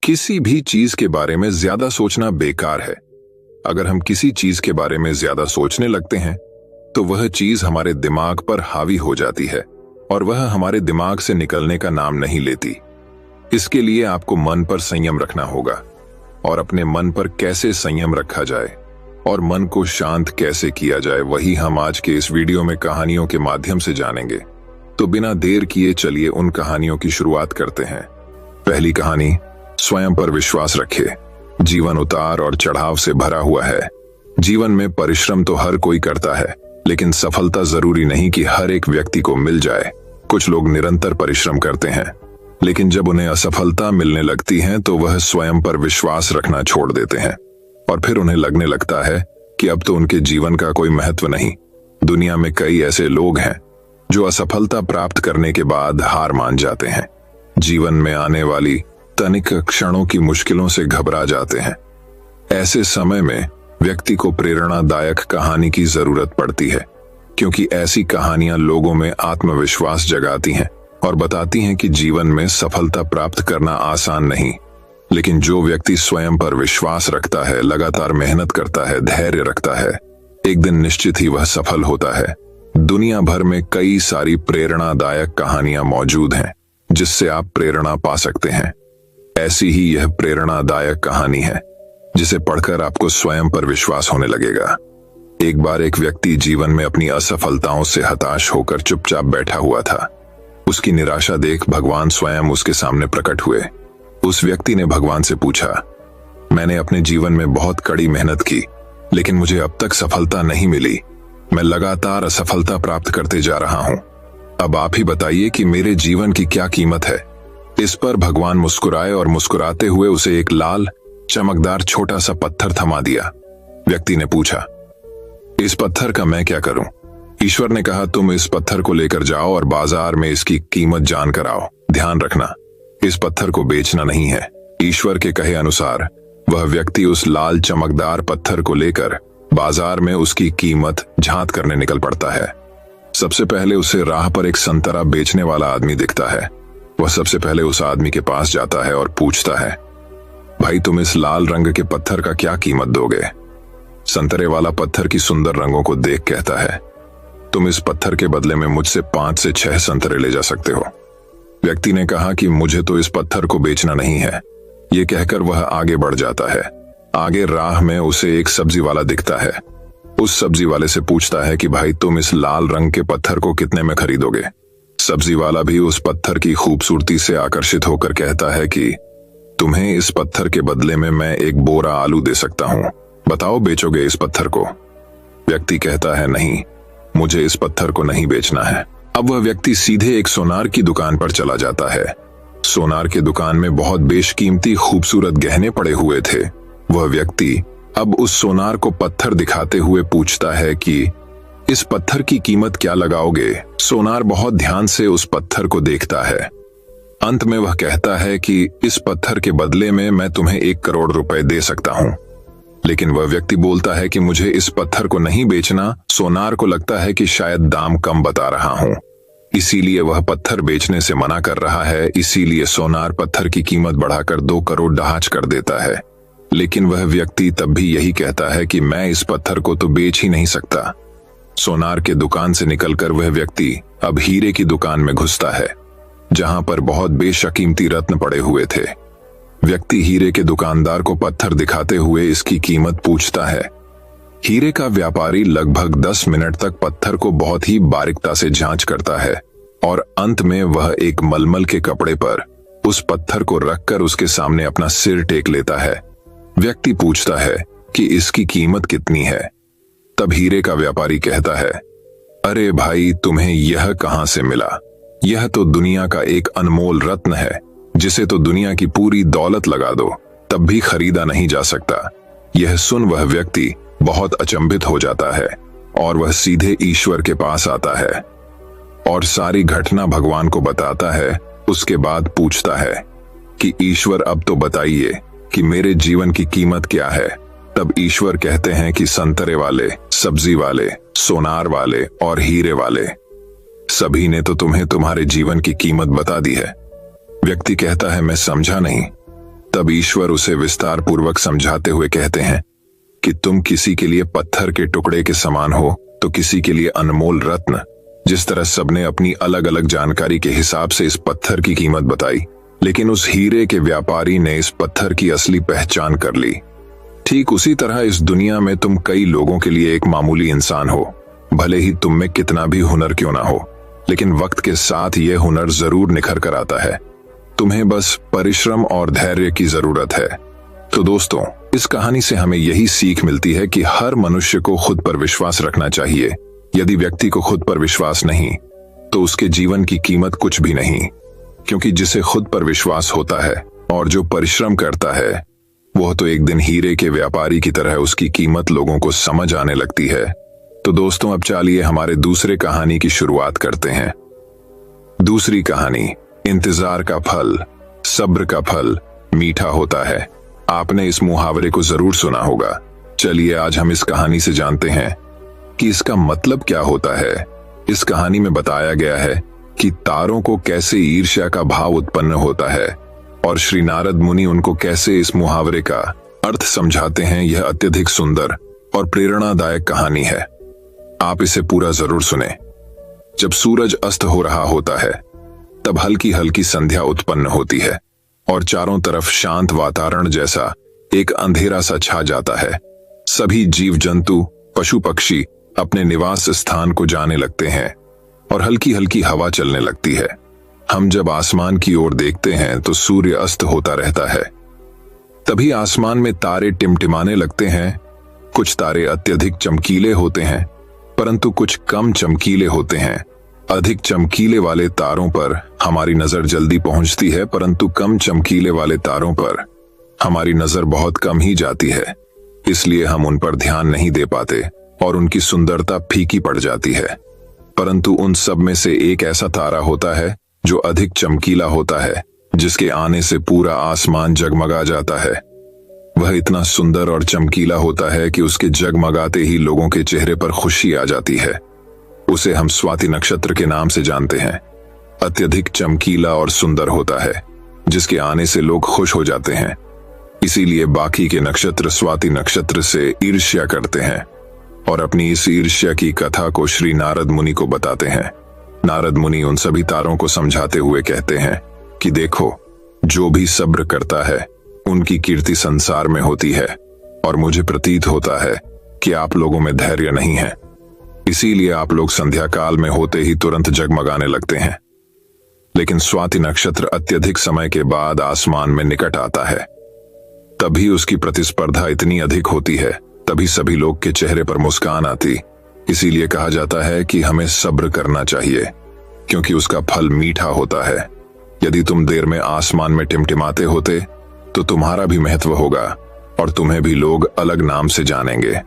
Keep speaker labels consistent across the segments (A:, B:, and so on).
A: किसी भी चीज के बारे में ज्यादा सोचना बेकार है। अगर हम किसी चीज के बारे में ज्यादा सोचने लगते हैं तो वह चीज हमारे दिमाग पर हावी हो जाती है और वह हमारे दिमाग से निकलने का नाम नहीं लेती। इसके लिए आपको मन पर संयम रखना होगा। और अपने मन पर कैसे संयम रखा जाए और मन को शांत कैसे किया जाए, वही हम आज के इस वीडियो में कहानियों के माध्यम से जानेंगे। तो बिना देर किए चलिए उन कहानियों की शुरुआत करते हैं। पहली कहानी, स्वयं पर विश्वास रखे। जीवन उतार और चढ़ाव से भरा हुआ है। जीवन में परिश्रम तो हर कोई करता है, लेकिन सफलता जरूरी नहीं कि हर एक व्यक्ति को मिल जाए। कुछ लोग निरंतर परिश्रम करते हैं, लेकिन जब उन्हें असफलता मिलने लगती है तो वह स्वयं पर विश्वास रखना छोड़ देते हैं और फिर उन्हें लगने लगता है कि अब तो उनके जीवन का कोई महत्व नहीं। दुनिया में कई ऐसे लोग हैं जो असफलता प्राप्त करने के बाद हार मान जाते हैं। जीवन में आने वाली तनिक क्षणों की मुश्किलों से घबरा जाते हैं। ऐसे समय में व्यक्ति को प्रेरणादायक कहानी की जरूरत पड़ती है, क्योंकि ऐसी कहानियां लोगों में आत्मविश्वास जगाती हैं और बताती हैं कि जीवन में सफलता प्राप्त करना आसान नहीं, लेकिन जो व्यक्ति स्वयं पर विश्वास रखता है, लगातार मेहनत करता है, धैर्य रखता है, एक दिन निश्चित ही वह सफल होता है। दुनिया भर में कई सारी प्रेरणादायक कहानियां मौजूद हैं जिससे आप प्रेरणा पा सकते हैं। ऐसी ही यह प्रेरणादायक कहानी है जिसे पढ़कर आपको स्वयं पर विश्वास होने लगेगा। एक बार एक व्यक्ति जीवन में अपनी असफलताओं से हताश होकर चुपचाप बैठा हुआ था। उसकी निराशा देख भगवान स्वयं उसके सामने प्रकट हुए। उस व्यक्ति ने भगवान से पूछा, मैंने अपने जीवन में बहुत कड़ी मेहनत की, लेकिन मुझे अब तक सफलता नहीं मिली। मैं लगातार असफलता प्राप्त करते जा रहा हूं। अब आप ही बताइए कि मेरे जीवन की क्या कीमत है। इस पर भगवान मुस्कुराए और मुस्कुराते हुए उसे एक लाल चमकदार छोटा सा पत्थर थमा दिया। व्यक्ति ने पूछा, इस पत्थर का मैं क्या करूं? ईश्वर ने कहा, तुम इस पत्थर को लेकर जाओ और बाजार में इसकी कीमत जानकर आओ। ध्यान रखना, इस पत्थर को बेचना नहीं है। ईश्वर के कहे अनुसार वह व्यक्ति उस लाल चमकदार पत्थर को लेकर बाजार में उसकी कीमत झांत करने निकल पड़ता है। सबसे पहले उसे राह पर एक संतरा बेचने वाला आदमी दिखता है। वह सबसे पहले उस आदमी के पास जाता है और पूछता है, भाई तुम इस लाल रंग के पत्थर का क्या कीमत दोगे? संतरे वाला पत्थर की सुंदर रंगों को देख कहता है, तुम इस पत्थर के बदले में मुझसे 5 से 6 संतरे ले जा सकते हो। व्यक्ति ने कहा कि मुझे तो इस पत्थर को बेचना नहीं है। ये कहकर वह आगे बढ़ जाता है। आगे राह में उसे एक सब्जी वाला दिखता है। उस सब्जी वाले से पूछता है कि भाई तुम इस लाल रंग के पत्थर को कितने में खरीदोगे? सब्जी वाला भी उस पत्थर की खूबसूरती से आकर्षित होकर कहता है कि तुम्हें इस पत्थर के बदले में मैं एक बोरा आलू दे सकता हूं। बताओ, बेचोगे इस पत्थर को? व्यक्ति कहता है, नहीं, मुझे इस पत्थर को नहीं बेचना है। अब वह व्यक्ति सीधे एक सोनार की दुकान पर चला जाता है। सोनार की दुकान में बहुत बेशकीमती खूबसूरत गहने पड़े हुए थे। वह व्यक्ति अब उस सोनार को पत्थर दिखाते हुए पूछता है कि इस पत्थर की कीमत क्या लगाओगे? सोनार बहुत ध्यान से उस पत्थर को देखता है। अंत में वह कहता है कि इस पत्थर के बदले में मैं तुम्हें 1 करोड़ रुपए दे सकता हूं। लेकिन वह व्यक्ति बोलता है कि मुझे इस पत्थर को नहीं बेचना। सोनार को लगता है कि शायद दाम कम बता रहा हूं, इसीलिए वह पत्थर बेचने से मना कर रहा है। इसीलिए सोनार पत्थर की कीमत बढ़ाकर 2 करोड़ ढांच कर देता है। लेकिन वह व्यक्ति तब भी यही कहता है कि मैं इस पत्थर को तो बेच ही नहीं सकता। सोनार के दुकान से निकलकर वह व्यक्ति अब हीरे की दुकान में घुसता है, जहां पर बहुत बेशकीमती रत्न पड़े हुए थे। व्यक्ति हीरे के दुकानदार को पत्थर दिखाते हुए इसकी कीमत पूछता है। हीरे का व्यापारी लगभग 10 मिनट तक पत्थर को बहुत ही बारीकता से जांच करता है और अंत में वह एक मलमल के कपड़े पर उस पत्थर को रखकर उसके सामने अपना सिर टेक लेता है। व्यक्ति पूछता है कि इसकी कीमत कितनी है? तब हीरे का व्यापारी कहता है, अरे भाई, तुम्हें यह कहां से मिला? यह तो दुनिया का एक अनमोल रत्न है, जिसे तो दुनिया की पूरी दौलत लगा दो तब भी खरीदा नहीं जा सकता। यह सुन वह व्यक्ति बहुत अचंभित हो जाता है और वह सीधे ईश्वर के पास आता है और सारी घटना भगवान को बताता है। उसके बाद पूछता है कि ईश्वर, अब तो बताइए कि मेरे जीवन की कीमत क्या है? तब ईश्वर कहते हैं कि संतरे वाले, सब्जी वाले, सोनार वाले और हीरे वाले, सभी ने तो तुम्हें तुम्हारे जीवन की कीमत बता दी है। व्यक्ति कहता है, मैं समझा नहीं। तब ईश्वर उसे विस्तार पूर्वक समझाते हुए कहते हैं कि तुम किसी के लिए पत्थर के टुकड़े के समान हो तो किसी के लिए अनमोल रत्न। जिस तरह सबने अपनी अलग अलग जानकारी के हिसाब से इस पत्थर की कीमत बताई, लेकिन उस हीरे के व्यापारी ने इस पत्थर की असली पहचान कर ली। ठीक उसी तरह इस दुनिया में तुम कई लोगों के लिए एक मामूली इंसान हो, भले ही तुम में कितना भी हुनर क्यों ना हो, लेकिन वक्त के साथ यह हुनर जरूर निखर कर आता है। तुम्हें बस परिश्रम और धैर्य की जरूरत है। तो दोस्तों, इस कहानी से हमें यही सीख मिलती है कि हर मनुष्य को खुद पर विश्वास रखना चाहिए। यदि व्यक्ति को खुद पर विश्वास नहीं, तो उसके जीवन की कीमत कुछ भी नहीं, क्योंकि जिसे खुद पर विश्वास होता है और जो परिश्रम करता है, वह तो एक दिन हीरे के व्यापारी की तरह उसकी कीमत लोगों को समझ आने लगती है। तो दोस्तों, अब चलिए हमारे दूसरे कहानी की शुरुआत करते हैं। दूसरी कहानी, इंतजार का फल। सब्र का फल मीठा होता है। आपने इस मुहावरे को जरूर सुना होगा। चलिए आज हम इस कहानी से जानते हैं कि इसका मतलब क्या होता है। इस कहानी में बताया गया है कि तारों को कैसे ईर्ष्या का भाव उत्पन्न होता है और श्री नारद मुनि उनको कैसे इस मुहावरे का अर्थ समझाते हैं। यह अत्यधिक सुंदर और प्रेरणादायक कहानी है। आप इसे पूरा जरूर सुने। जब सूरज अस्त हो रहा होता है, तब हल्की हल्की संध्या उत्पन्न होती है और चारों तरफ शांत वातावरण जैसा एक अंधेरा सा छा जाता है। सभी जीव जंतु, पशु पक्षी अपने निवास स्थान को जाने लगते हैं और हल्की हल्की हवा चलने लगती है। हम जब आसमान की ओर देखते हैं तो सूर्य अस्त होता रहता है। तभी आसमान में तारे टिमटिमाने लगते हैं। कुछ तारे अत्यधिक चमकीले होते हैं, परंतु कुछ कम चमकीले होते हैं। अधिक चमकीले वाले तारों पर हमारी नजर जल्दी पहुंचती है, परंतु कम चमकीले वाले तारों पर हमारी नजर बहुत कम ही जाती है। इसलिए हम उन पर ध्यान नहीं दे पाते और उनकी सुंदरता फीकी पड़ जाती है। परंतु उन सब में से एक ऐसा तारा होता है जो अधिक चमकीला होता है, जिसके आने से पूरा आसमान जगमगा जाता है। वह इतना सुंदर और चमकीला होता है कि उसके जगमगाते ही लोगों के चेहरे पर खुशी आ जाती है। उसे हम स्वाति नक्षत्र के नाम से जानते हैं। अत्यधिक चमकीला और सुंदर होता है, जिसके आने से लोग खुश हो जाते हैं। इसीलिए बाकी के नक्षत्र स्वाति नक्षत्र से ईर्ष्या करते हैं और अपनी इस ईर्ष्या की कथा को श्री नारद मुनि को बताते हैं। नारद मुनि उन सभी तारों को समझाते हुए कहते हैं कि देखो, जो भी सब्र करता है उनकी कीर्ति संसार में होती है, और मुझे प्रतीत होता है कि आप लोगों में धैर्य नहीं है। इसीलिए आप लोग संध्या काल में होते ही तुरंत जगमगाने लगते हैं। लेकिन स्वाति नक्षत्र अत्यधिक समय के बाद आसमान में निकट आता है, तभी उसकी प्रतिस्पर्धा इतनी अधिक होती है, तभी सभी लोग के चेहरे पर मुस्कान आती। इसीलिए कहा जाता है कि हमें सब्र करना चाहिए, क्योंकि उसका फल मीठा होता है। यदि तुम देर में आसमान में टिमटिमाते होते तो तुम्हारा भी महत्व होगा और तुम्हें भी लोग अलग नाम से जानेंगे।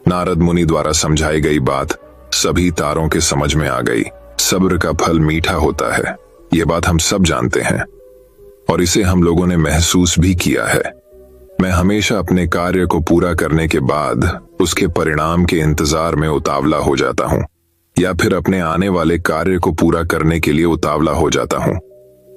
A: नारद मुनि द्वारा समझाई गई बात सभी तारों के समझ में आ गई। सब्र का फल मीठा होता है, ये बात हम सब जानते हैं और इसे हम लोगों ने महसूस भी किया है। मैं हमेशा अपने कार्य को पूरा करने के बाद उसके परिणाम के इंतजार में उतावला हो जाता हूँ, या फिर अपने आने वाले कार्य को पूरा करने के लिए उतावला हो जाता हूँ,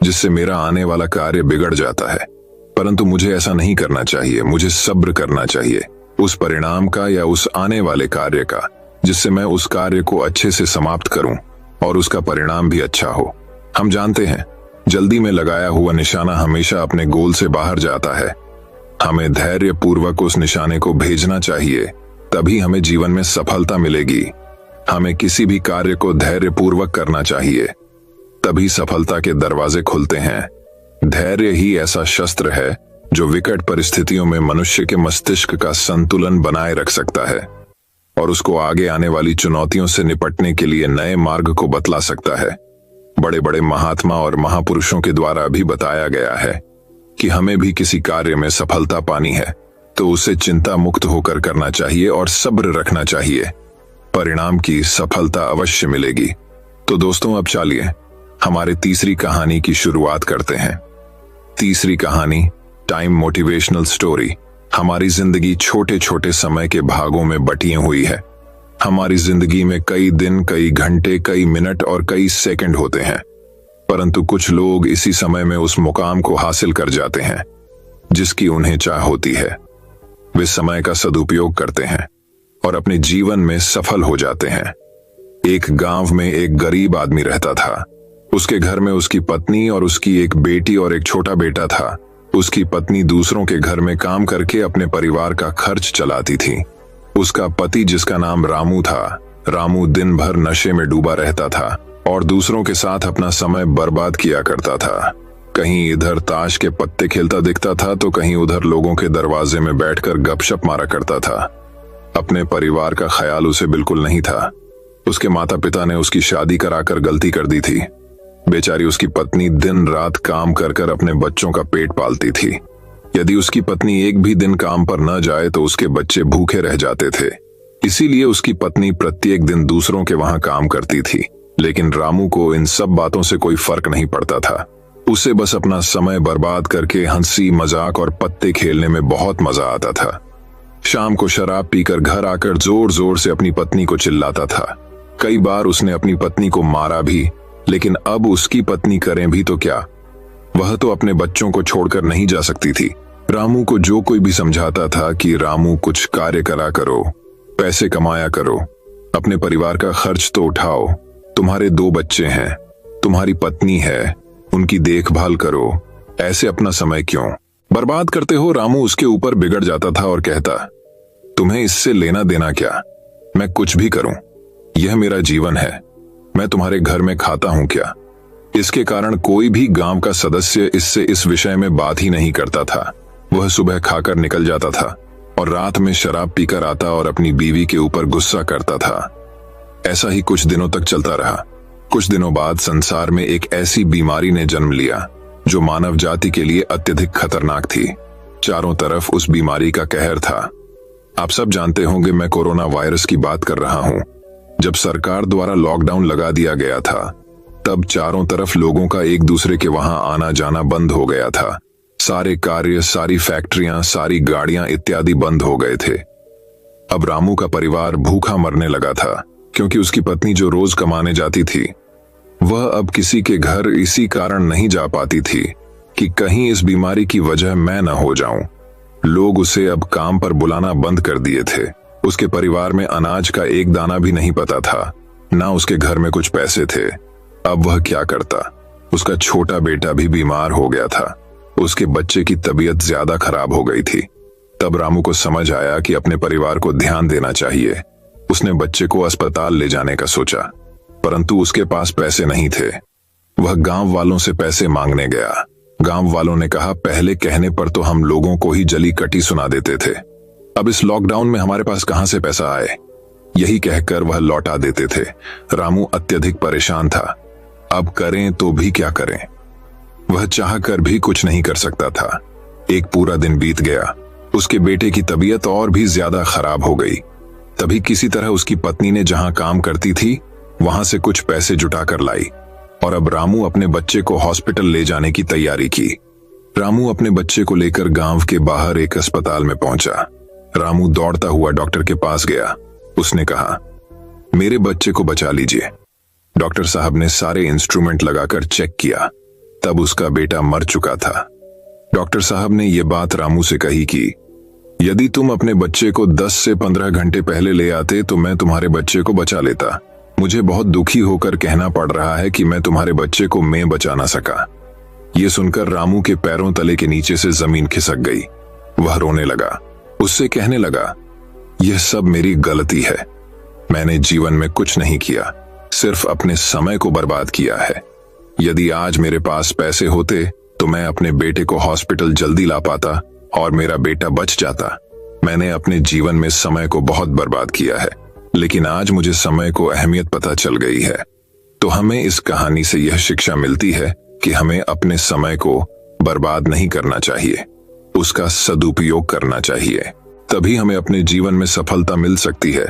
A: जिससे मेरा आने वाला कार्य बिगड़ जाता है। परंतु मुझे ऐसा नहीं करना चाहिए। मुझे सब्र करना चाहिए उस परिणाम का या उस आने वाले कार्य का, जिससे मैं उस कार्य को अच्छे से समाप्त करूं और उसका परिणाम भी अच्छा हो। हम जानते हैं, जल्दी में लगाया हुआ निशाना हमेशा अपने गोल से बाहर जाता है। हमें धैर्य पूर्वक उस निशाने को भेजना चाहिए, तभी हमें जीवन में सफलता मिलेगी। हमें किसी भी कार्य को धैर्य पूर्वक करना चाहिए, तभी सफलता के दरवाजे खुलते हैं। धैर्य ही ऐसा शस्त्र है जो विकट परिस्थितियों में मनुष्य के मस्तिष्क का संतुलन बनाए रख सकता है और उसको आगे आने वाली चुनौतियों से निपटने के लिए नए मार्ग को बतला सकता है। बड़े बड़े महात्मा और महापुरुषों के द्वारा भी बताया गया है कि हमें भी किसी कार्य में सफलता पानी है तो उसे चिंता मुक्त होकर करना चाहिए और सब्र रखना चाहिए। परिणाम की सफलता अवश्य मिलेगी। तो दोस्तों, अब चलिए हमारे तीसरी कहानी की शुरुआत करते हैं। तीसरी कहानी, टाइम मोटिवेशनल स्टोरी। हमारी जिंदगी छोटे छोटे समय के भागों में बटी हुई है। हमारी जिंदगी में कई दिन, कई घंटे, कई मिनट और कई सेकंड होते हैं, परंतु कुछ लोग इसी समय में उस मुकाम को हासिल कर जाते हैं। जिसकी उन्हें चाह होती है। वे समय का सदुपयोग करते हैं और अपने जीवन में सफल हो जाते हैं। एक गांव में एक गरीब आदमी रहता था। उसके घर में उसकी पत्नी और उसकी एक बेटी और एक छोटा बेटा था। उसकी पत्नी दूसरों के घर में काम करके अपने परिवार का खर्च चलाती थी। उसका पति, जिसका नाम रामू था, रामू दिन भर नशे में डूबा रहता था और दूसरों के साथ अपना समय बर्बाद किया करता था। कहीं इधर ताश के पत्ते खेलता दिखता था तो कहीं उधर लोगों के दरवाजे में बैठकर गपशप मारा करता था। अपने परिवार का ख्याल उसे बिल्कुल नहीं था। उसके माता पिता ने उसकी शादी कराकर गलती कर दी थी। बेचारी उसकी पत्नी दिन रात काम कर कर अपने बच्चों का पेट पालती थी। यदि उसकी पत्नी एक भी दिन काम पर न जाए तो उसके बच्चे भूखे रह जाते थे। इसीलिए उसकी पत्नी प्रत्येक दिन दूसरों के वहां काम करती थी। लेकिन रामू को इन सब बातों से कोई फर्क नहीं पड़ता था। उसे बस अपना समय बर्बाद करके हंसी मजाक और पत्ते खेलने में बहुत मजा आता था। शाम को शराब पीकर घर आकर जोर जोर से अपनी पत्नी को चिल्लाता था। कई बार उसने अपनी पत्नी को मारा भी, लेकिन अब उसकी पत्नी करें भी तो क्या, वह तो अपने बच्चों को छोड़कर नहीं जा सकती थी। रामू को जो कोई भी समझाता था कि रामू कुछ कार्य करा करो, पैसे कमाया करो, अपने परिवार का खर्च तो उठाओ, तुम्हारे 2 बच्चे हैं, तुम्हारी पत्नी है, उनकी देखभाल करो, ऐसे अपना समय क्यों बर्बाद करते हो। रामू उसके ऊपर बिगड़ जाता था और कहता, तुम्हें इससे लेना देना क्या, मैं कुछ भी करूं, यह मेरा जीवन है, मैं तुम्हारे घर में खाता हूं क्या। इसके कारण कोई भी गांव का सदस्य इससे इस विषय में बात ही नहीं करता था। वह सुबह खाकर निकल जाता था और रात में शराब पीकर आता और अपनी बीवी के ऊपर गुस्सा करता था। ऐसा ही कुछ दिनों तक चलता रहा। कुछ दिनों बाद संसार में एक ऐसी बीमारी ने जन्म लिया जो मानव जाति के लिए अत्यधिक खतरनाक थी। चारों तरफ उस बीमारी का कहर था। आप सब जानते होंगे मैं कोरोना वायरस की बात कर रहा हूं। जब सरकार द्वारा लॉकडाउन लगा दिया गया था तब चारों तरफ लोगों का एक दूसरे के वहां आना जाना बंद हो गया था। सारे कार्य, सारी फैक्ट्रियां, सारी गाड़ियां इत्यादि बंद हो गए थे। अब रामू का परिवार भूखा मरने लगा था क्योंकि उसकी पत्नी जो रोज कमाने जाती थी वह अब किसी के घर इसी कारण नहीं जा पाती थी कि कहीं इस बीमारी की वजह मैं न हो जाऊं। लोग उसे अब काम पर बुलाना बंद कर दिए थे। उसके परिवार में अनाज का एक दाना भी नहीं पता था, ना उसके घर में कुछ पैसे थे। अब वह क्या करता। उसका छोटा बेटा भी बीमार हो गया था। उसके बच्चे की तबीयत ज्यादा खराब हो गई थी। तब रामू को समझ आया कि अपने परिवार को ध्यान देना चाहिए। उसने बच्चे को अस्पताल ले जाने का सोचा, परंतु उसके पास पैसे नहीं थे। वह गांव वालों से पैसे मांगने गया। गांव वालों ने कहा, पहले कहने पर तो हम लोगों को ही जली कटी सुना देते थे, अब इस लॉकडाउन में हमारे पास कहां से पैसा आए। यही कहकर वह लौटा देते थे। रामू अत्यधिक परेशान था। अब करें तो भी क्या करें। वह चाहकर भी कुछ नहीं कर सकता था। एक पूरा दिन बीत गया। उसके बेटे की तबीयत और भी ज्यादा खराब हो गई। तभी किसी तरह उसकी पत्नी ने जहां काम करती थी वहां से कुछ पैसे जुटाकर लाई और अब रामू अपने बच्चे को हॉस्पिटल ले जाने की तैयारी की। रामू अपने बच्चे को लेकर गांव के बाहर एक अस्पताल में पहुंचा। रामू दौड़ता हुआ डॉक्टर के पास गया। उसने कहा, मेरे बच्चे को बचा लीजिए। डॉक्टर साहब ने सारे इंस्ट्रूमेंट लगाकर चेक किया, तब उसका बेटा मर चुका था। डॉक्टर साहब ने यह बात रामू से कही कि यदि तुम अपने बच्चे को 10 से 15 घंटे पहले ले आते तो मैं तुम्हारे बच्चे को बचा लेता। मुझे बहुत दुखी होकर कहना पड़ रहा है कि मैं तुम्हारे बच्चे को मैं बचा ना सका। यह सुनकर रामू के पैरों तले के नीचे से जमीन खिसक गई। वह रोने लगा। उससे कहने लगा, यह सब मेरी गलती है। मैंने जीवन में कुछ नहीं किया, सिर्फ अपने समय को बर्बाद किया है। यदि आज मेरे पास पैसे होते तो मैं अपने बेटे को हॉस्पिटल जल्दी ला पाता और मेरा बेटा बच जाता। मैंने अपने जीवन में समय को बहुत बर्बाद किया है, लेकिन आज मुझे समय को अहमियत पता चल गई है। तो हमें इस कहानी से यह शिक्षा मिलती है कि हमें अपने समय को बर्बाद नहीं करना चाहिए, उसका सदुपयोग करना चाहिए। तभी हमें अपने जीवन में सफलता मिल सकती है।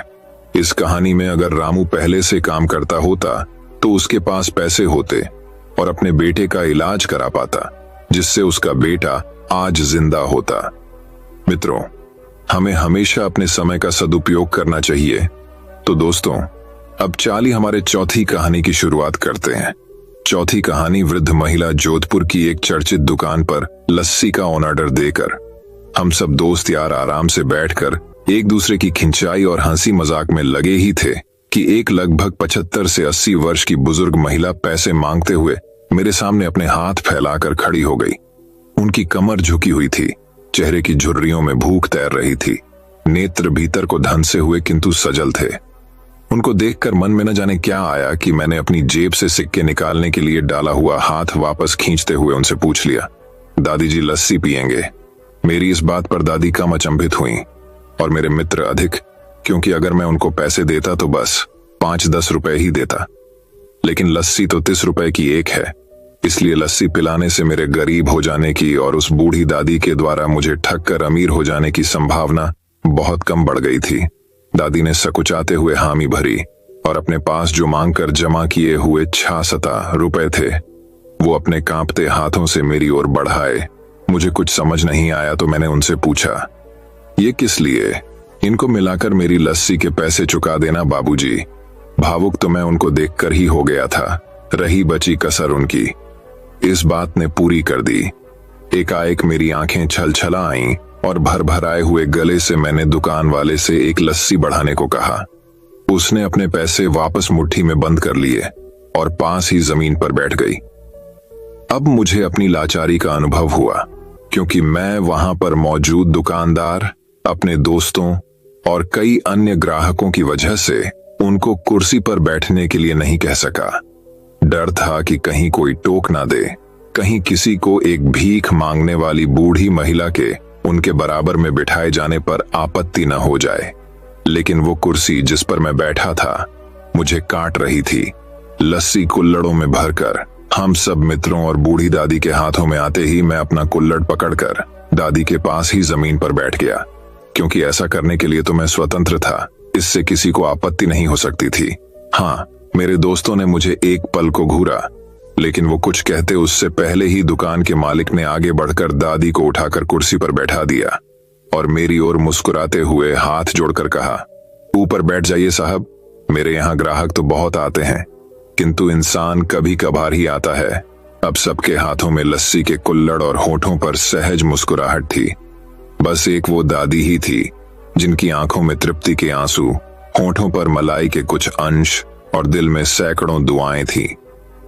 A: इस कहानी में अगर रामू पहले से काम करता होता तो उसके पास पैसे होते और अपने बेटे का इलाज करा पाता, जिससे उसका बेटा आज जिंदा होता। मित्रों, हमें हमेशा अपने समय का सदुपयोग करना चाहिए। तो दोस्तों, अब चाली हमारे चौथी कहानी की शुरुआत करते हैं। चौथी कहानी, वृद्ध महिला जोधपुर की एक चर्चित दुकान पर लस्सी का ऑन ऑर्डर देकर। हम सब दोस्त यार आराम से बैठकर एक दूसरे की खिंचाई और हंसी मजाक में लगे ही थे कि एक लगभग 75 से 80 वर्ष की बुजुर्ग महिला पैसे मांगते हुए मेरे सामने अपने हाथ फैलाकर खड़ी हो गई। उनकी कमर झुकी हुई थी, चेहरे की झुर्रियों में भूख तैर रही थी, नेत्र भीतर को धंसे हुए किंतु सजल थे। उनको देखकर मन में न जाने क्या आया कि मैंने अपनी जेब से सिक्के निकालने के लिए डाला हुआ हाथ वापस खींचते हुए उनसे पूछ लिया, दादी जी लस्सी पिएंगे? मेरी इस बात पर दादी कम अचंभित हुई और मेरे मित्र अधिक, क्योंकि अगर मैं उनको पैसे देता तो बस 5-10 रुपए ही देता, लेकिन लस्सी तो 30 रुपए की एक है। इसलिए लस्सी पिलाने से मेरे गरीब हो जाने की और उस बूढ़ी दादी के द्वारा मुझे ठग कर अमीर हो जाने की संभावना बहुत कम बढ़ गई थी। दादी ने सकुचाते हुए हामी भरी और अपने पास जो मांगकर जमा किए हुए 66 रुपए थे वो अपने कांपते हाथों से मेरी ओर बढ़ाए। मुझे कुछ समझ नहीं आया तो मैंने उनसे पूछा, ये किस लिए? इनको मिलाकर मेरी लस्सी के पैसे चुका देना बाबूजी। भावुक तो मैं उनको देखकर ही हो गया था, रही बची कसर उनकी। इस बात ने पूरी कर दी। एकाएक मेरी आंखें छलछला आईं और भर भराए हुए गले से मैंने दुकान वाले से एक लस्सी बढ़ाने को कहा। उसने अपने पैसे वापस मुट्ठी में बंद कर लिए और पास ही जमीन पर बैठ गई। अब मुझे अपनी लाचारी का अनुभव हुआ, क्योंकि मैं वहां पर मौजूद दुकानदार, अपने दोस्तों और कई अन्य ग्राहकों की वजह से उनको कुर्सी पर बैठने के लिए नहीं कह सका। डर था कि कहीं कोई टोक ना दे, कहीं किसी को एक भीख मांगने वाली बूढ़ी महिला के उनके बराबर में बिठाए जाने पर आपत्ति न हो जाए। लेकिन वो कुर्सी जिस पर मैं बैठा था मुझे काट रही थी। लस्सी कुल्हड़ों में भरकर हम सब मित्रों और बूढ़ी दादी के हाथों में आते ही मैं अपना कुल्हड़ पकड़कर दादी के पास ही जमीन पर बैठ गया, क्योंकि ऐसा करने के लिए तो मैं स्वतंत्र था, इससे किसी को आपत्ति नहीं हो सकती थी। हाँ, मेरे दोस्तों ने मुझे एक पल को घूरा, लेकिन वो कुछ कहते उससे पहले ही दुकान के मालिक ने आगे बढ़कर दादी को उठाकर कुर्सी पर बैठा दिया और मेरी ओर मुस्कुराते हुए हाथ जोड़कर कहा, ऊपर बैठ जाइए साहब, मेरे यहाँ ग्राहक तो बहुत आते हैं, किंतु इंसान कभी कभार ही आता है। अब सबके हाथों में लस्सी के कुल्हड़ और होठों पर सहज मुस्कुराहट थी। बस एक वो दादी ही थी जिनकी आंखों में तृप्ति के आंसू, होठों पर मलाई के कुछ अंश और दिल में सैकड़ों दुआएं थी।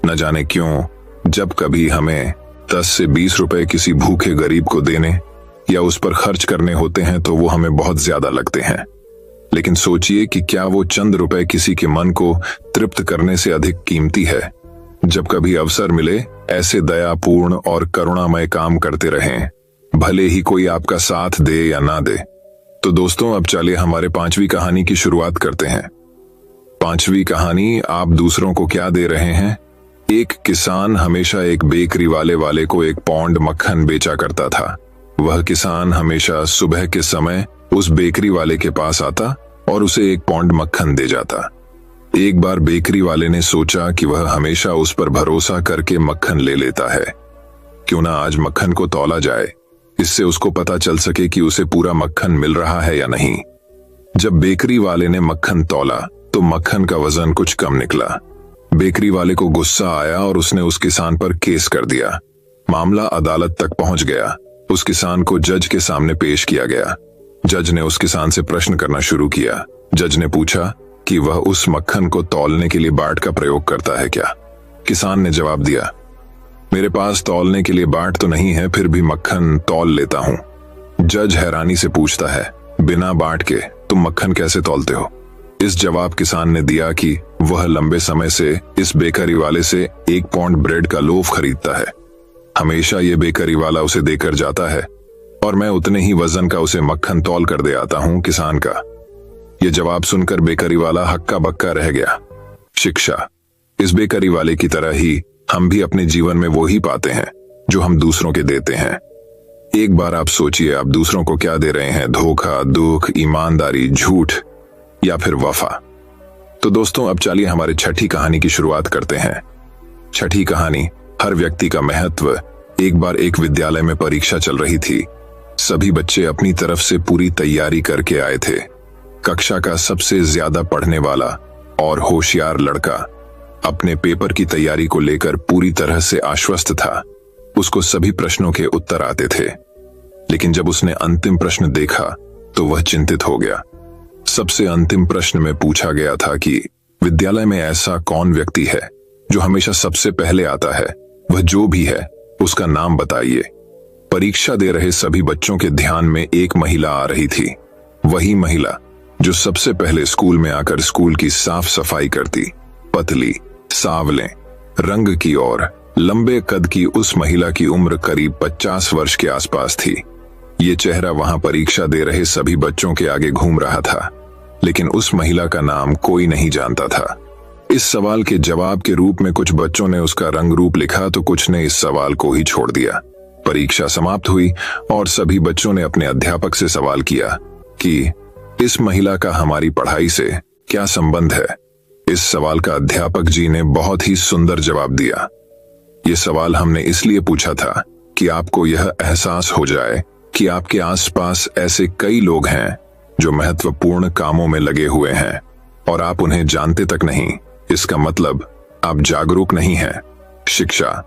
A: न जाने क्यों जब कभी हमें 10 से 20 रुपए किसी भूखे गरीब को देने या उस पर खर्च करने होते हैं तो वो हमें बहुत ज्यादा लगते हैं। लेकिन सोचिए कि क्या वो चंद रुपए किसी के मन को तृप्त करने से अधिक कीमती है। जब कभी अवसर मिले ऐसे दयापूर्ण और करुणामय काम करते रहें, भले ही कोई आपका साथ दे या ना दे। तो दोस्तों, अब चलिए हमारे 5वीं कहानी की शुरुआत करते हैं। 5वीं कहानी, आप दूसरों को क्या दे रहे हैं? एक किसान हमेशा एक बेकरी वाले को 1 पौंड मक्खन बेचा करता था। वह किसान हमेशा सुबह के समय उस बेकरी वाले के पास आता और उसे 1 पौंड मक्खन दे जाता। एक बार बेकरी वाले ने सोचा कि वह हमेशा उस पर भरोसा करके मक्खन ले लेता है, क्यों ना आज मक्खन को तौला जाए, इससे उसको पता चल सके कि उसे पूरा मक्खन मिल रहा है या नहीं। जब बेकरी वाले ने मक्खन तौला तो मक्खन का वजन कुछ कम निकला। बेकरी वाले को गुस्सा आया और उसने उस किसान पर केस कर दिया। मामला अदालत तक पहुंच गया। उस किसान को जज के सामने पेश किया गया। जज ने उस किसान से प्रश्न करना शुरू किया। जज ने पूछा कि वह उस मक्खन को तौलने के लिए बाट का प्रयोग करता है क्या? किसान ने जवाब दिया, मेरे पास तौलने के लिए बाट तो नहीं है, फिर भी मक्खन तौल लेता हूं। जज हैरानी से पूछता है, बिना बाट के तुम मक्खन कैसे तौलते हो? इस जवाब किसान ने दिया कि वह लंबे समय से इस बेकरी वाले से 1 पौंड ब्रेड का लोफ खरीदता है। हमेशा ये बेकरी वाला उसे देकर जाता है और मैं उतने ही वजन का उसे मक्खन तौल कर दे आता हूं किसान का। यह जवाब सुनकर बेकरी वाला हक्का बक्का रह गया। शिक्षा, इस बेकरी वाले की तरह ही हम भी अपने जीवन में वो ही पाते हैं जो हम दूसरों के देते हैं। एक बार आप सोचिए, आप दूसरों को क्या दे रहे हैं? धोखा, दुख, ईमानदारी, झूठ या फिर वफा। तो दोस्तों, अब चलिए हमारे 6ठी कहानी की शुरुआत करते हैं। 6ठी कहानी, हर व्यक्ति का महत्व। एक बार एक विद्यालय में परीक्षा चल रही थी। सभी बच्चे अपनी तरफ से पूरी तैयारी करके आए थे। कक्षा का सबसे ज्यादा पढ़ने वाला और होशियार लड़का अपने पेपर की तैयारी को लेकर पूरी तरह से आश्वस्त था। उसको सभी प्रश्नों के उत्तर आते थे, लेकिन जब उसने अंतिम प्रश्न देखा तो वह चिंतित हो गया। सबसे अंतिम प्रश्न में पूछा गया था कि विद्यालय में ऐसा कौन व्यक्ति है जो हमेशा सबसे पहले आता है, वह जो भी है उसका नाम बताइए। परीक्षा दे रहे सभी बच्चों के ध्यान में एक महिला आ रही थी, वही महिला जो सबसे पहले स्कूल में आकर स्कूल की साफ सफाई करती। पतली, सांवले रंग की और लंबे कद की उस महिला की उम्र करीब 50 वर्ष के आसपास थी। ये चेहरा वहां परीक्षा दे रहे सभी बच्चों के आगे घूम रहा था, लेकिन उस महिला का नाम कोई नहीं जानता था। इस सवाल के जवाब के रूप में कुछ बच्चों ने उसका रंग रूप लिखा तो कुछ ने इस सवाल को ही छोड़ दिया। परीक्षा समाप्त हुई और सभी बच्चों ने अपने अध्यापक से सवाल किया कि इस महिला का हमारी पढ़ाई से क्या संबंध है। इस सवाल का अध्यापक जी ने बहुत ही सुंदर जवाब दिया। ये सवाल हमने इसलिए पूछा था कि आपको यह एहसास हो जाए कि आपके आसपास ऐसे कई लोग हैं जो महत्वपूर्ण कामों में लगे हुए हैं और आप उन्हें जानते तक नहीं। इसका मतलब आप जागरूक नहीं हैं। शिक्षा,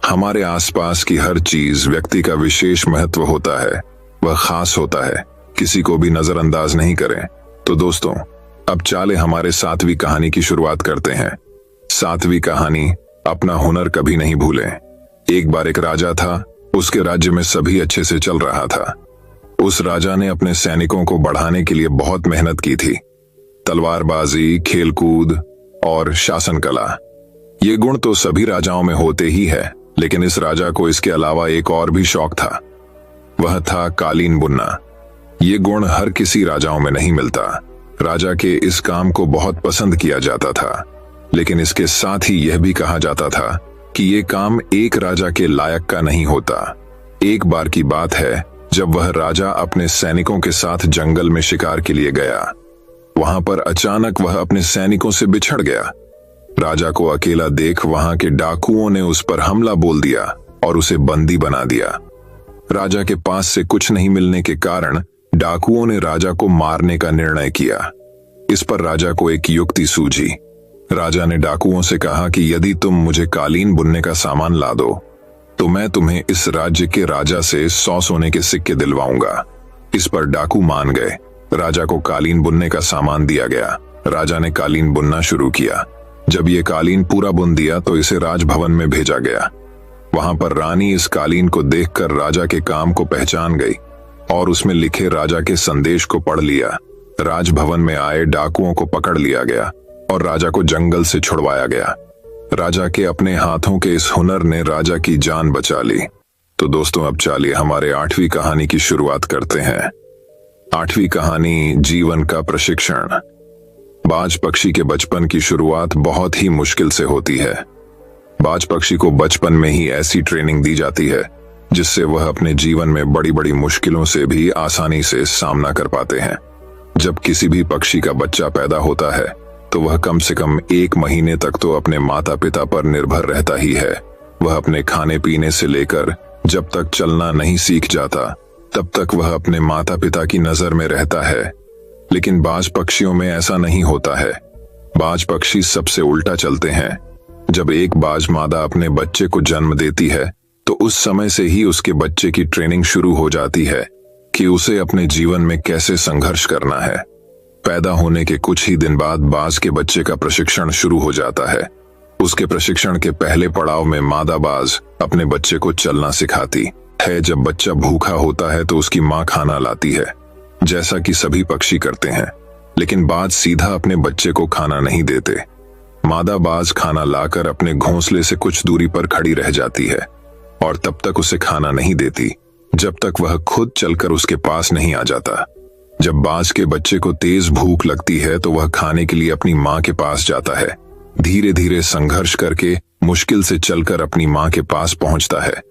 A: हमारे आसपास की हर चीज व्यक्ति का विशेष महत्व होता है, वह खास होता है, किसी को भी नजरअंदाज नहीं करें। तो दोस्तों, अब चाले हमारे 7वीं कहानी की शुरुआत करते हैं। 7वीं कहानी, अपना हुनर कभी नहीं भूलें। एक बार एक राजा था, उसके राज्य में सभी अच्छे से चल रहा था। उस राजा ने अपने सैनिकों को बढ़ाने के लिए बहुत मेहनत की थी। तलवारबाजी, खेलकूद और शासन कला, ये गुण तो सभी राजाओं में होते ही है, लेकिन इस राजा को इसके अलावा एक और भी शौक था। वह था कालीन बुनना। ये गुण हर किसी राजाओं में नहीं मिलता। राजा के इस काम को बहुत पसंद किया जाता था, लेकिन इसके साथ ही यह भी कहा जाता था कि ये काम एक राजा के लायक का नहीं होता। एक बार की बात है जब वह राजा अपने सैनिकों के साथ जंगल में शिकार के लिए गया। वहां पर अचानक वह अपने सैनिकों से बिछड़ गया। राजा को अकेला देख वहां के डाकुओं ने उस पर हमला बोल दिया और उसे बंदी बना दिया। राजा के पास से कुछ नहीं मिलने के कारण डाकुओं ने राजा को मारने का निर्णय किया। इस पर राजा को एक युक्ति सूझी। राजा ने डाकुओं से कहा कि यदि तुम मुझे कालीन बुनने का सामान ला दो तो मैं तुम्हें इस राज्य के राजा से 100 सोने के सिक्के दिलवाऊंगा। इस पर डाकू मान गए। राजा को कालीन बुनने का सामान दिया गया। राजा ने कालीन बुनना शुरू किया। जब ये कालीन पूरा बुन दिया तो इसे राजभवन में भेजा गया। वहां पर रानी इस कालीन को देखकर राजा के काम को पहचान गई और उसमें लिखे राजा के संदेश को पढ़ लिया। राजभवन में आए डाकुओं को पकड़ लिया गया और राजा को जंगल से छुड़वाया गया। राजा के अपने हाथों के इस हुनर ने राजा की जान बचा ली। तो दोस्तों, अब चलिए हमारे 8वीं कहानी की शुरुआत करते हैं। 8वीं कहानी, जीवन का प्रशिक्षण। बाज पक्षी के बचपन की शुरुआत बहुत ही मुश्किल से होती है। बाज पक्षी को बचपन में ही ऐसी ट्रेनिंग दी जाती है जिससे वह अपने जीवन में बड़ी बड़ी मुश्किलों से भी आसानी से सामना कर पाते हैं। जब किसी भी पक्षी का बच्चा पैदा होता है तो वह कम से कम 1 महीने तक तो अपने माता पिता पर निर्भर रहता ही है। वह अपने खाने पीने से लेकर जब तक चलना नहीं सीख जाता तब तक वह अपने माता पिता की नजर में रहता है। लेकिन बाज पक्षियों में ऐसा नहीं होता है। बाज पक्षी सबसे उल्टा चलते हैं। जब एक बाज मादा अपने बच्चे को जन्म देती है तो उस समय से ही उसके बच्चे की ट्रेनिंग शुरू हो जाती है कि उसे अपने जीवन में कैसे संघर्ष करना है। पैदा होने के कुछ ही दिन बाद बाज के बच्चे का प्रशिक्षण शुरू हो जाता है। उसके प्रशिक्षण के पहले पड़ाव में मादा बाज अपने बच्चे को चलना सिखाती है। जब बच्चा भूखा होता है तो उसकी माँ खाना लाती है, जैसा कि सभी पक्षी करते हैं। लेकिन बाज सीधा अपने बच्चे को खाना नहीं देते। मादा बाज खाना लाकर अपने घोंसले से कुछ दूरी पर खड़ी रह जाती है और तब तक उसे खाना नहीं देती जब तक वह खुद चलकर उसके पास नहीं आ जाता। जब बाज के बच्चे को तेज भूख लगती है तो वह खाने के लिए अपनी माँ के पास जाता है। धीरे धीरे संघर्ष करके मुश्किल से चलकर अपनी माँ के पास पहुंचता है।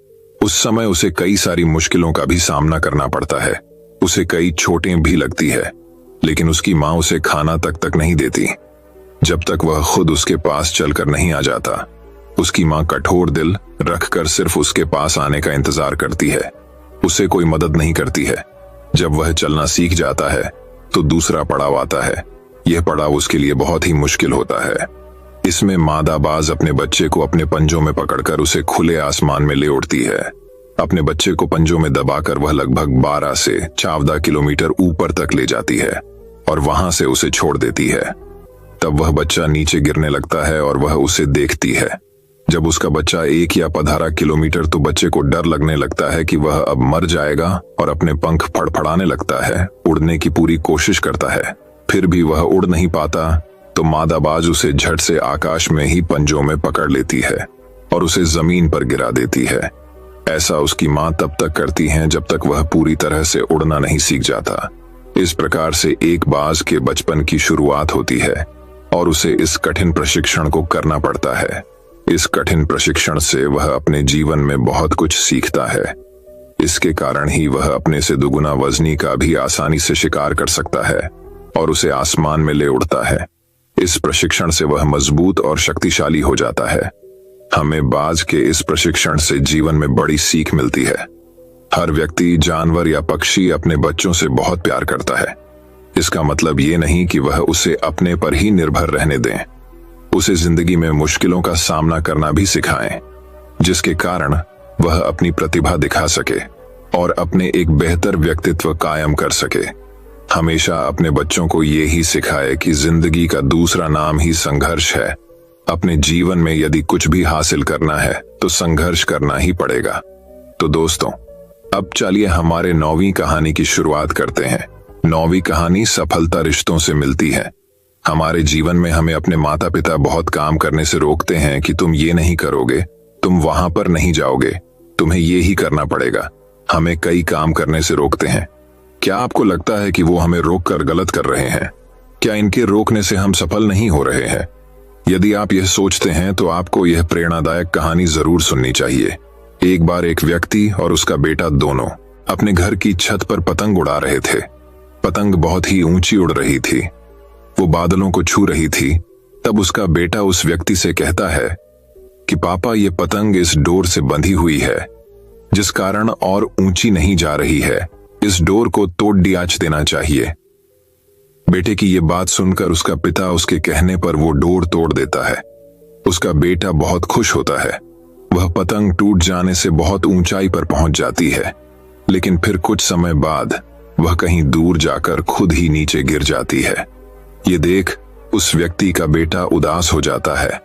A: उस समय उसे कई सारी मुश्किलों का भी सामना करना पड़ता है। उसे कई चोटें भी लगती है, लेकिन उसकी माँ उसे खाना तक नहीं देती जब तक वह खुद उसके पास चलकर नहीं आ जाता। उसकी माँ कठोर दिल रखकर सिर्फ उसके पास आने का इंतजार करती है, उसे कोई मदद नहीं करती है। जब वह चलना सीख जाता है तो दूसरा पड़ाव आता है। यह पड़ाव उसके लिए बहुत ही मुश्किल होता है। इसमें मादा बाज अपने बच्चे को अपने पंजों में पकड़कर उसे खुले आसमान में ले उड़ती है। अपने बच्चे को पंजों में दबाकर वह लगभग 12 से 14 किलोमीटर ऊपर तक ले जाती है और वहां से उसे छोड़ देती है। तब वह बच्चा नीचे गिरने लगता है और वह उसे देखती है। जब उसका बच्चा 1 या 15 किलोमीटर, तो बच्चे को डर लगने लगता है कि वह अब मर जाएगा और अपने पंख फड़फड़ाने लगता है। उड़ने की पूरी कोशिश करता है, फिर भी वह उड़ नहीं पाता। तो मादा बाज उसे झट से आकाश में ही पंजों में पकड़ लेती है और उसे जमीन पर गिरा देती है। ऐसा उसकी मां तब तक करती हैं जब तक वह पूरी तरह से उड़ना नहीं सीख जाता। इस प्रकार से एक बाज के बचपन की शुरुआत होती है और उसे इस कठिन प्रशिक्षण को करना पड़ता है। इस कठिन प्रशिक्षण से वह अपने जीवन में बहुत कुछ सीखता है। इसके कारण ही वह अपने से दुगुना वजनी का भी आसानी से शिकार कर सकता है और उसे आसमान में ले उड़ता है। इस प्रशिक्षण से वह मजबूत और शक्तिशाली हो जाता है। हमें बाज के इस प्रशिक्षण से जीवन में बड़ी सीख मिलती है। हर व्यक्ति, जानवर या पक्षी अपने बच्चों से बहुत प्यार करता है। इसका मतलब ये नहीं कि वह उसे अपने पर ही निर्भर रहने दें। उसे जिंदगी में मुश्किलों का सामना करना भी सिखाएं, जिसके कारण वह अपनी प्रतिभा दिखा सके और अपने एक बेहतर व्यक्तित्व कायम कर सके। हमेशा अपने बच्चों को ये ही सिखाए कि जिंदगी का दूसरा नाम ही संघर्ष है। अपने जीवन में यदि कुछ भी हासिल करना है तो संघर्ष करना ही पड़ेगा। तो दोस्तों, अब चलिए हमारे 9वीं कहानी की शुरुआत करते हैं। 9वीं कहानी सफलता रिश्तों से मिलती है। हमारे जीवन में हमें अपने माता पिता बहुत काम करने से रोकते हैं कि तुम ये नहीं करोगे, तुम वहां पर नहीं जाओगे, तुम्हें ये ही करना पड़ेगा। हमें कई काम करने से रोकते हैं। क्या आपको लगता है कि वो हमें रोककर गलत कर रहे हैं? क्या इनके रोकने से हम सफल नहीं हो रहे हैं? यदि आप यह सोचते हैं तो आपको यह प्रेरणादायक कहानी जरूर सुननी चाहिए। एक बार एक व्यक्ति और उसका बेटा दोनों अपने घर की छत पर पतंग उड़ा रहे थे। पतंग बहुत ही ऊंची उड़ रही थी, वो बादलों को छू रही थी। तब उसका बेटा उस व्यक्ति से कहता है कि पापा, ये पतंग इस डोर से बंधी हुई है, जिस कारण और ऊंची नहीं जा रही है। इस डोर को तोड़ दिया देना चाहिए। बेटे की यह बात सुनकर उसका पिता उसके कहने पर वो डोर तोड़ देता है। उसका बेटा बहुत खुश होता है। वह पतंग टूट जाने से बहुत ऊंचाई पर पहुंच जाती है, लेकिन फिर कुछ समय बाद वह कहीं दूर जाकर खुद ही नीचे गिर जाती है। ये देख उस व्यक्ति का बेटा उदास हो जाता है।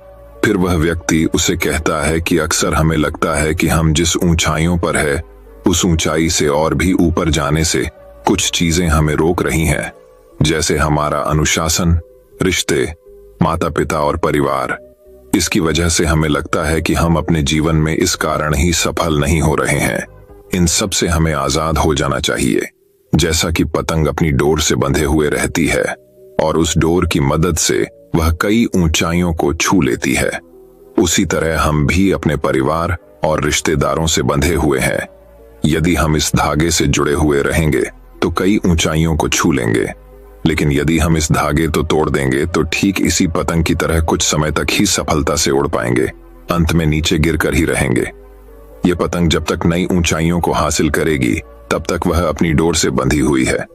A: फिर वह व्यक्ति उसे कहता है कि अक्सर हमें लगता है कि हम जिस ऊंचाइयों पर है उस ऊंचाई से और भी ऊपर जाने से कुछ चीजें हमें रोक रही हैं, जैसे हमारा अनुशासन, रिश्ते, माता पिता और परिवार। इसकी वजह से हमें लगता है कि हम अपने जीवन में इस कारण ही सफल नहीं हो रहे हैं। इन सब से हमें आजाद हो जाना चाहिए। जैसा कि पतंग अपनी डोर से बंधे हुए रहती है और उस डोर की मदद से वह कई ऊंचाइयों को छू लेती है, उसी तरह हम भी अपने परिवार और रिश्तेदारों से बंधे हुए हैं। यदि हम इस धागे से जुड़े हुए रहेंगे तो कई ऊंचाइयों को छू लेंगे, लेकिन यदि हम इस धागे तो तोड़ देंगे तो ठीक इसी पतंग की तरह कुछ समय तक ही सफलता से उड़ पाएंगे, अंत में नीचे गिरकर ही रहेंगे। ये पतंग जब तक नई ऊंचाइयों को हासिल करेगी तब तक वह अपनी डोर से बंधी हुई है,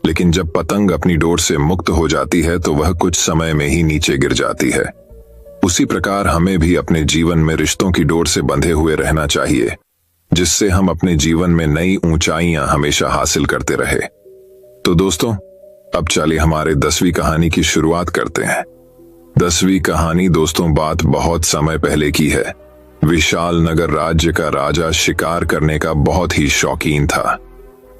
A: लेकिन जब पतंग अपनी डोर से मुक्त हो जाती है तो वह कुछ समय में ही नीचे गिर जाती है। उसी प्रकार हमें भी अपने जीवन में रिश्तों की डोर से बंधे हुए रहना चाहिए, जिससे हम अपने जीवन में नई ऊंचाइयां हमेशा हासिल करते रहे। तो दोस्तों, अब चलिए हमारे 10वीं कहानी की शुरुआत करते हैं। 10वीं कहानी दोस्तों बात बहुत समय पहले की है। विशाल नगर राज्य का राजा शिकार करने का बहुत ही शौकीन था।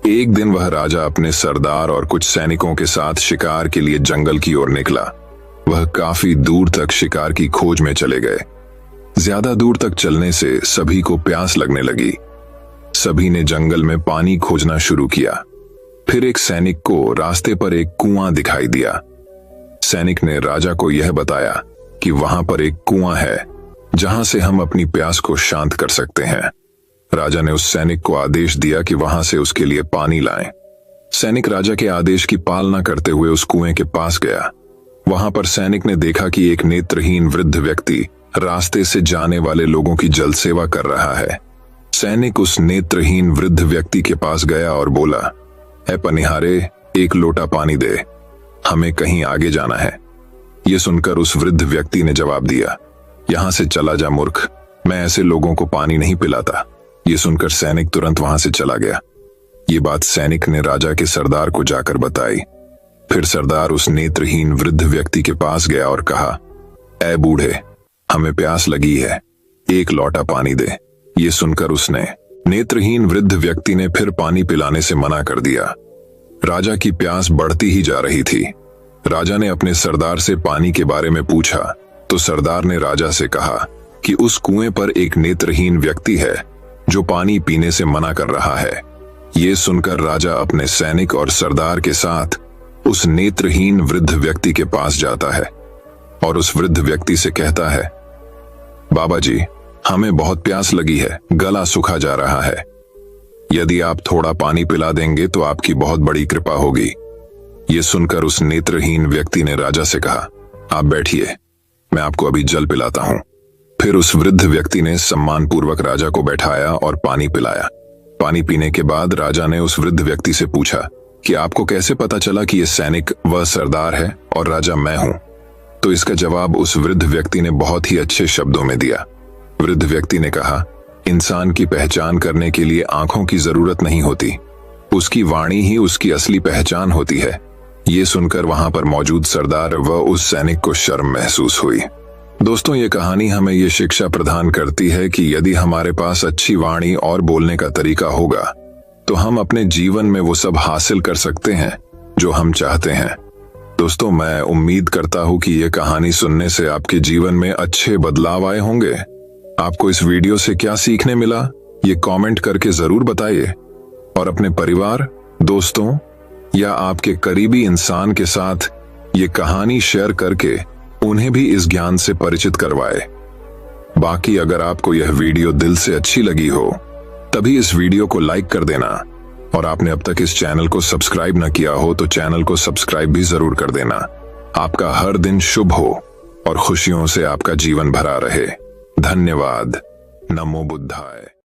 A: एक दिन वह राजा अपने सरदार और कुछ सैनिकों के साथ शिकार के लिए जंगल की ओर निकला। वह काफी दूर तक शिकार की खोज में चले गए। ज्यादा दूर तक चलने से सभी को प्यास लगने लगी। सभी ने जंगल में पानी खोजना शुरू किया। फिर एक सैनिक को रास्ते पर एक कुआं दिखाई दिया। सैनिक ने राजा को यह बताया कि वहां पर एक कुआं है जहां से हम अपनी प्यास को शांत कर सकते हैं। राजा ने उस सैनिक को आदेश दिया कि वहां से उसके लिए पानी लाएं। सैनिक राजा के आदेश की पालना करते हुए उस कुएं के पास गया। वहां पर सैनिक ने देखा कि एक नेत्रहीन वृद्ध व्यक्ति रास्ते से जाने वाले लोगों की जल सेवा कर रहा है। सैनिक उस नेत्रहीन वृद्ध व्यक्ति के पास गया और बोला, "ऐ पनिहारे, एक लोटा पानी दे, हमें कहीं आगे जाना है।" ये सुनकर उस वृद्ध व्यक्ति ने जवाब दिया, यहां से चला जा मूर्ख, मैं ऐसे लोगों को पानी नहीं पिलाता। ये सुनकर सैनिक तुरंत वहां से चला गया। ये बात सैनिक ने राजा के सरदार को जाकर बताई। फिर सरदार उस नेत्रहीन वृद्ध व्यक्ति के पास गया और कहा, ऐ बूढ़े, हमें प्यास लगी है, एक लोटा पानी दे। ये सुनकर उसने नेत्रहीन वृद्ध व्यक्ति ने फिर पानी पिलाने से मना कर दिया। राजा की प्यास बढ़ती ही जा रही थी। राजा ने अपने सरदार से पानी के बारे में पूछा तो सरदार ने राजा से कहा कि उस कुएं पर एक नेत्रहीन व्यक्ति है जो पानी पीने से मना कर रहा है। ये सुनकर राजा अपने सैनिक और सरदार के साथ उस नेत्रहीन वृद्ध व्यक्ति के पास जाता है और उस वृद्ध व्यक्ति से कहता है, बाबा जी, हमें बहुत प्यास लगी है, गला सूखा जा रहा है। यदि आप थोड़ा पानी पिला देंगे तो आपकी बहुत बड़ी कृपा होगी। ये सुनकर उस नेत्रहीन व्यक्ति ने राजा से कहा, आप बैठिए, मैं आपको अभी जल पिलाता हूं। फिर उस वृद्ध व्यक्ति ने सम्मानपूर्वक राजा को बैठाया और पानी पिलाया। पानी पीने के बाद राजा ने उस वृद्ध व्यक्ति से पूछा कि आपको कैसे पता चला कि ये सैनिक वह सरदार है और राजा मैं हूं? तो इसका जवाब उस वृद्ध व्यक्ति ने बहुत ही अच्छे शब्दों में दिया। वृद्ध व्यक्ति ने कहा, इंसान की पहचान करने के लिए आंखों की जरूरत नहीं होती, उसकी वाणी ही उसकी असली पहचान होती है। ये सुनकर वहां पर मौजूद सरदार व उस सैनिक को शर्म महसूस हुई। दोस्तों, ये कहानी हमें ये शिक्षा प्रदान करती है कि यदि हमारे पास अच्छी वाणी और बोलने का तरीका होगा तो हम अपने जीवन में वो सब हासिल कर सकते हैं जो हम चाहते हैं। दोस्तों, मैं उम्मीद करता हूं कि ये कहानी सुनने से आपके जीवन में अच्छे बदलाव आए होंगे। आपको इस वीडियो से क्या सीखने मिला, ये कमेंट करके जरूर बताइए और अपने परिवार, दोस्तों या आपके करीबी इंसान के साथ ये कहानी शेयर करके उन्हें भी इस ज्ञान से परिचित करवाए। बाकी अगर आपको यह वीडियो दिल से अच्छी लगी हो तभी इस वीडियो को लाइक कर देना और आपने अब तक इस चैनल को सब्सक्राइब न किया हो तो चैनल को सब्सक्राइब भी जरूर कर देना। आपका हर दिन शुभ हो और खुशियों से आपका जीवन भरा रहे। धन्यवाद। नमो बुद्धाय।